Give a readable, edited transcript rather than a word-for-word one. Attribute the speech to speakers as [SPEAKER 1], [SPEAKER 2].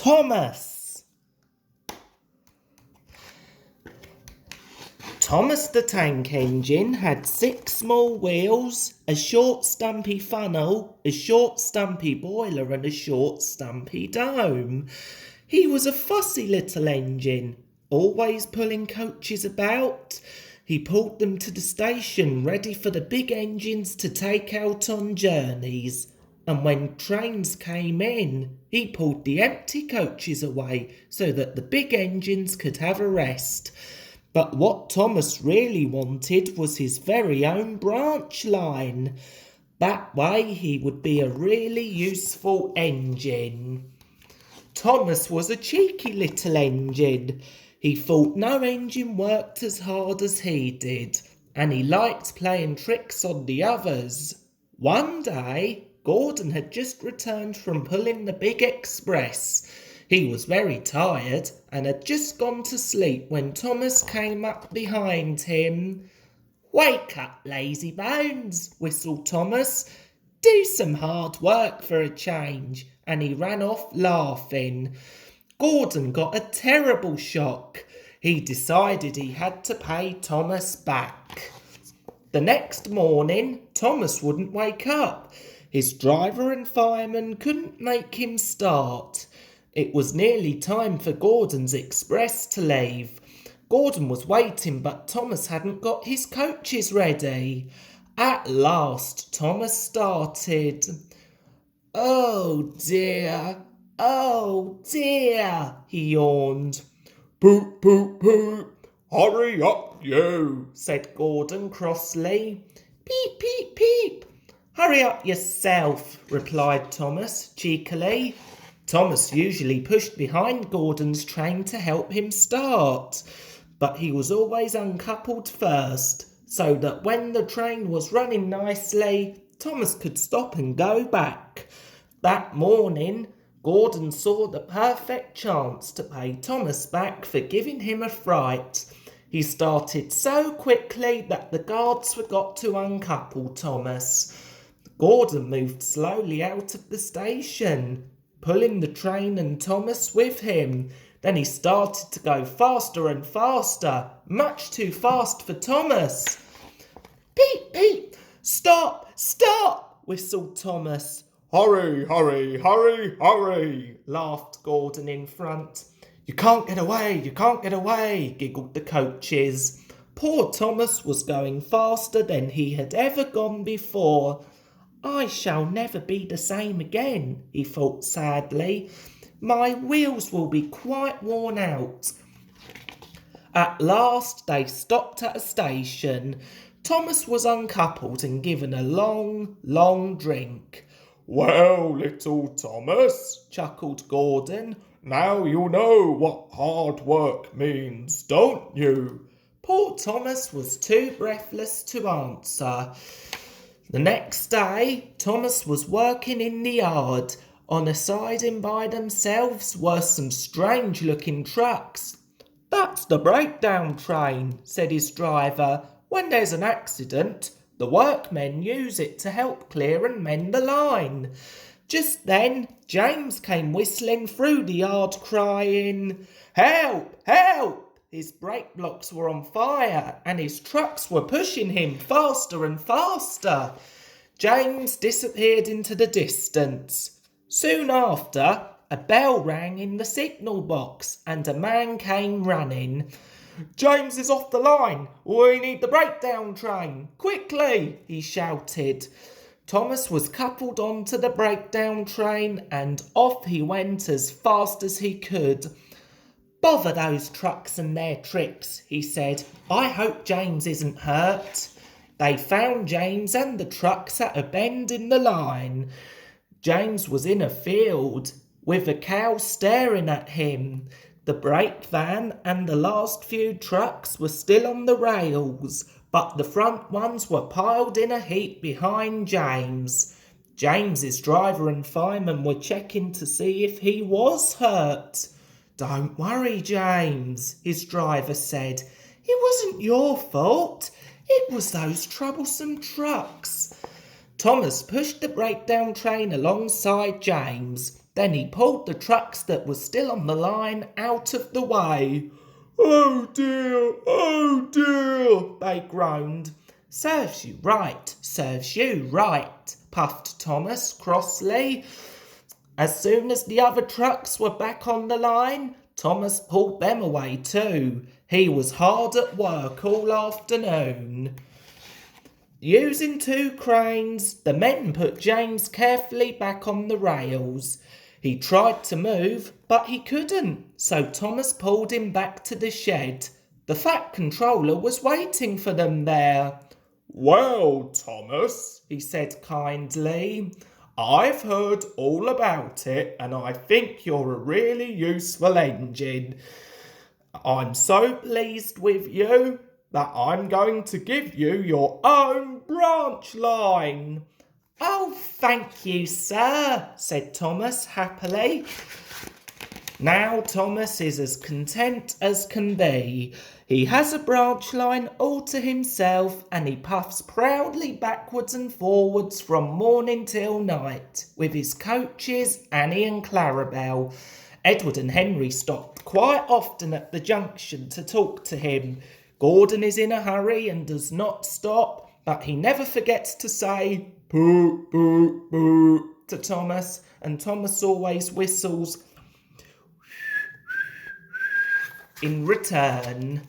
[SPEAKER 1] Thomas. Thomas the Tank Engine had 6 small wheels, a short stumpy funnel, a short stumpy boiler and a short stumpy dome. He was a fussy little engine, always pulling coaches about. He pulled them to the station ready for the big engines to take out on journeys. And when trains came in, he pulled the empty coaches away so that the big engines could have a rest. But what Thomas really wanted was his very own branch line. That way he would be a really useful engine. Thomas was a cheeky little engine. He thought no engine worked as hard as he did, and he liked playing tricks on the others. One day, Gordon had just returned from pulling the big express. He was very tired and had just gone to sleep when Thomas came up behind him. "Wake up, lazy bones," whistled Thomas. "Do some hard work for a change," and he ran off laughing. Gordon got a terrible shock. He decided he had to pay Thomas back. The next morning, Thomas wouldn't wake up. His driver and fireman couldn't make him start. It was nearly time for Gordon's express to leave. Gordon was waiting, but Thomas hadn't got his coaches ready. At last, Thomas started. "Oh dear, oh dear," he yawned. "Poop, poop, poop, hurry up you," said Gordon crossly. "Peep, peep, peep. Hurry up yourself," replied Thomas cheekily. Thomas usually pushed behind Gordon's train to help him start, but he was always uncoupled first, so that when the train was running nicely, Thomas could stop and go back. That morning, Gordon saw the perfect chance to pay Thomas back for giving him a fright. He started so quickly that the guards forgot to uncouple Thomas. Gordon moved slowly out of the station, pulling the train and Thomas with him. Then he started to go faster and faster, much too fast for Thomas. "Peep, peep, stop, stop," whistled Thomas. "Hurry, hurry, hurry, hurry," laughed Gordon in front. "You can't get away, you can't get away," giggled the coaches. Poor Thomas was going faster than he had ever gone before. "I shall never be the same again," he thought sadly. "My wheels will be quite worn out." At last they stopped at a station. Thomas was uncoupled and given a long, long drink. "Well, little Thomas," chuckled Gordon, "now you know what hard work means, don't you?" Poor Thomas was too breathless to answer. The next day, Thomas was working in the yard. On a siding by themselves were some strange-looking trucks. "That's the breakdown train," said his driver. "When there's an accident, the workmen use it to help clear and mend the line." Just then, James came whistling through the yard crying, "Help! Help!" His brake blocks were on fire and his trucks were pushing him faster and faster. James disappeared into the distance. Soon after, a bell rang in the signal box and a man came running. "James is off the line. We need the breakdown train. Quickly!" he shouted. Thomas was coupled onto the breakdown train and off he went as fast as he could. "Bother those trucks and their tricks," he said. "I hope James isn't hurt." They found James and the trucks at a bend in the line. James was in a field, with a cow staring at him. The brake van and the last few trucks were still on the rails, but the front ones were piled in a heap behind James. James's driver and fireman were checking to see if he was hurt. "Don't worry, James," his driver said. "It wasn't your fault. It was those troublesome trucks." Thomas pushed the breakdown train alongside James. Then he pulled the trucks that were still on the line out of the way. "Oh dear," they groaned. Serves you right, puffed Thomas crossly. As soon as the other trucks were back on the line, Thomas pulled them away too. He was hard at work all afternoon. Using 2 cranes, the men put James carefully back on the rails. He tried to move, but he couldn't, so Thomas pulled him back to the shed. The Fat Controller was waiting for them there. "Well, Thomas," he said kindly, "I've heard all about it, and I think you're a really useful engine. I'm so pleased with you that I'm going to give you your own branch line." "Oh, thank you, sir," said Thomas happily. Now Thomas is as content as can be. He has a branch line all to himself, and he puffs proudly backwards and forwards from morning till night with his coaches, Annie and Clarabel. Edward and Henry stop quite often at the junction to talk to him. Gordon is in a hurry and does not stop, but he never forgets to say "Boo, boo, boo" to Thomas, and Thomas always whistles in return.